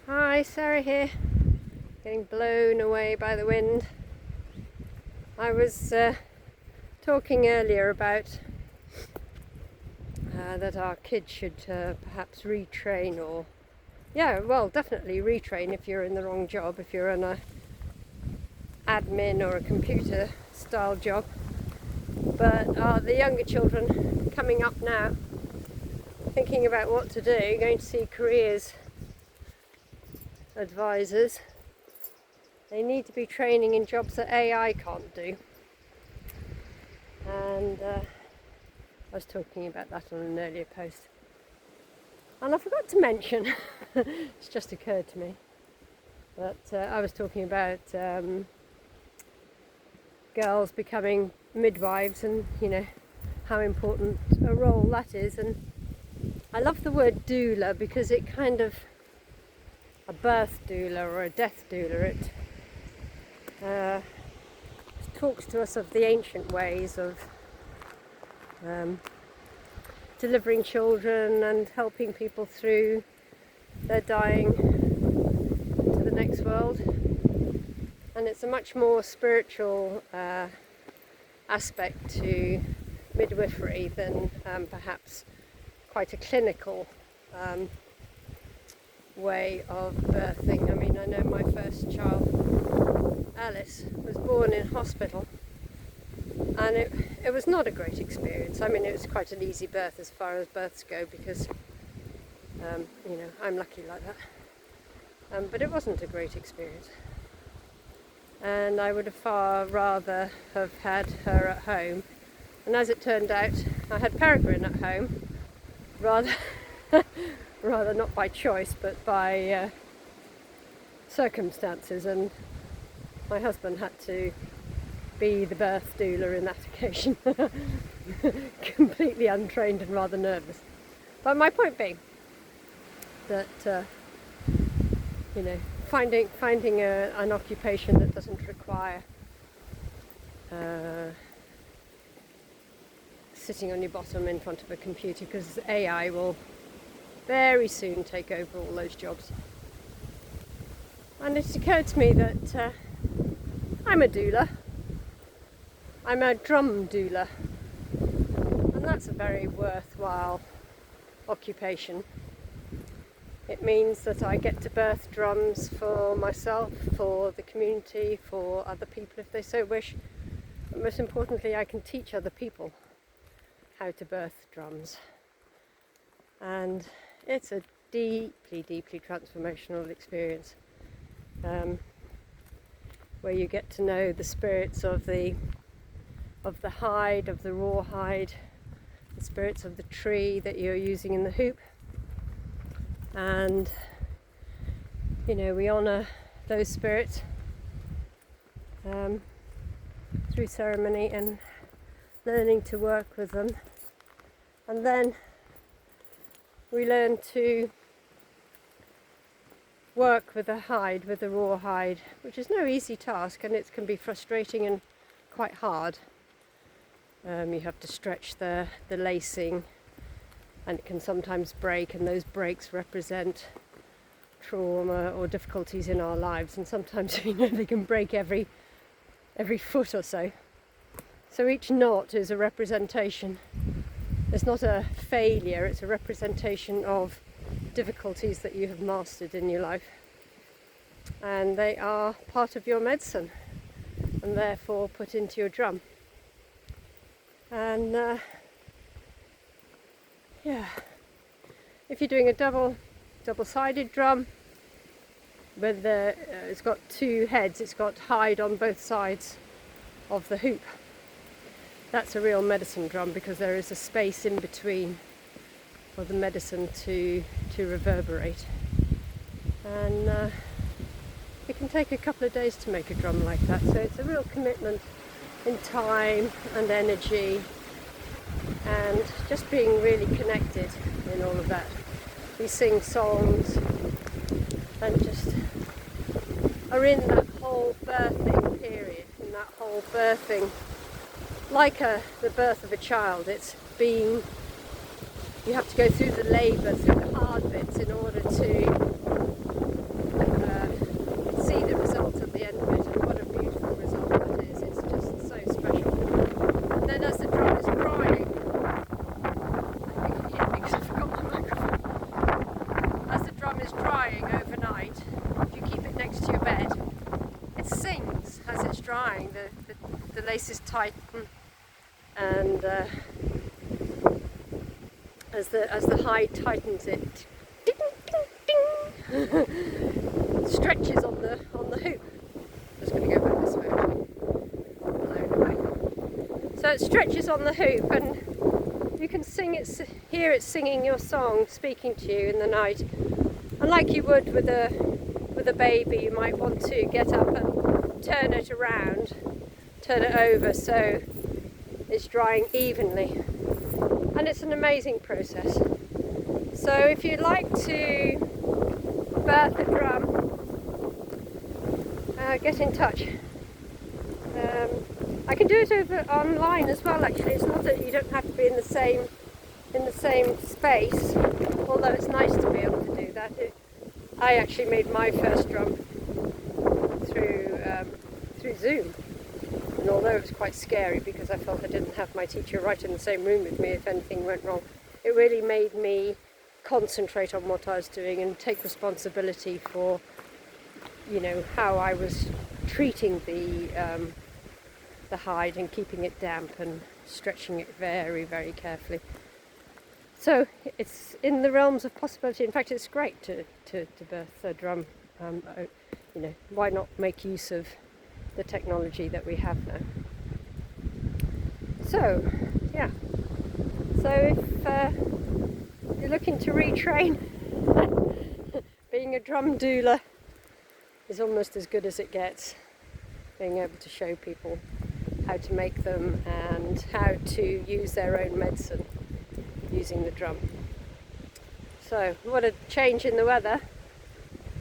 Hi, Sarah here, getting blown away by the wind. I was talking earlier about that our kids should perhaps retrain definitely retrain if you're in the wrong job, if you're in a admin or a computer style job. But the younger children coming up now, thinking about what to do, going to see careers advisors, they need to be training in jobs that AI can't do. And I was talking about that on an earlier post. And I forgot to mention, it's just occurred to me, that I was talking about girls becoming midwives and, how important a role that is. And I love the word doula because it kind of, a birth doula or a death doula, it talks to us of the ancient ways of delivering children and helping people through their dying to the next world. And it's a much more spiritual aspect to midwifery than perhaps quite a clinical way of birthing. I mean, I know my first child, Alice, was born in hospital, and it was not a great experience. I mean, it was quite an easy birth as far as births go because, I'm lucky like that. But it wasn't a great experience. And I would have far rather have had her at home. And as it turned out, I had Peregrine at home, rather not by choice, but by circumstances. And my husband had to be the birth doula in that occasion, completely untrained and rather nervous. But my point being that finding an occupation that doesn't require sitting on your bottom in front of a computer, because AI will very soon take over all those jobs. And it occurred to me that I'm a doula. I'm a drum doula, and that's a very worthwhile occupation. It means that I get to birth drums for myself, for the community, for other people if they so wish. But most importantly, I can teach other people how to birth drums. And it's a deeply, deeply transformational experience, where you get to know the spirits of the hide, of the raw hide, the spirits of the tree that you're using in the hoop. And we honour those spirits through ceremony and learning to work with them. And then we learn to work with the hide, with the raw hide, which is no easy task, and it can be frustrating and quite hard. You have to stretch the lacing, and it can sometimes break, and those breaks represent trauma or difficulties in our lives, and sometimes they can break every foot or so. So each knot is a representation. It's not a failure, it's a representation of difficulties that you have mastered in your life, and they are part of your medicine and therefore put into your drum. And if you're doing a double-sided drum with it's got two heads, it's got hide on both sides of the hoop, that's a real medicine drum, because there is a space in between for the medicine to reverberate. And it can take a couple of days to make a drum like that, so it's a real commitment in time and energy, and just being really connected in all of that. We sing songs and just are in that whole birthing period, in that whole birthing, like the birth of a child. It's being, you have to go through the labour, through the hard bits in order to drying overnight, if you keep it next to your bed, it sings as it's drying. The laces tighten, and as the hide tightens, it ding, ding, ding, stretches on the hoop. I'm just going to go back this way. So it stretches on the hoop, and you can hear it singing your song, speaking to you in the night. And like you would with a baby, you might want to get up and turn it around, turn it over so it's drying evenly. And it's an amazing process. So if you'd like to birth a drum, get in touch. I can do it over online as well. Actually, it's not that you don't have to be in the same space. Although it's nice to be able to do that. I actually made my first drum through Zoom, and although it was quite scary because I felt I didn't have my teacher right in the same room with me if anything went wrong, it really made me concentrate on what I was doing and take responsibility for, how I was treating the hide and keeping it damp and stretching it very, very carefully. So it's in the realms of possibility. In fact, it's great to birth a drum. Why not make use of the technology that we have now? So, yeah. So if you're looking to retrain, being a drum doula is almost as good as it gets. Being able to show people how to make them and how to use their own medicine using the drum. So what a change in the weather.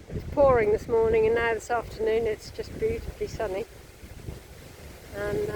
It was pouring this morning, and now this afternoon it's just beautifully sunny, and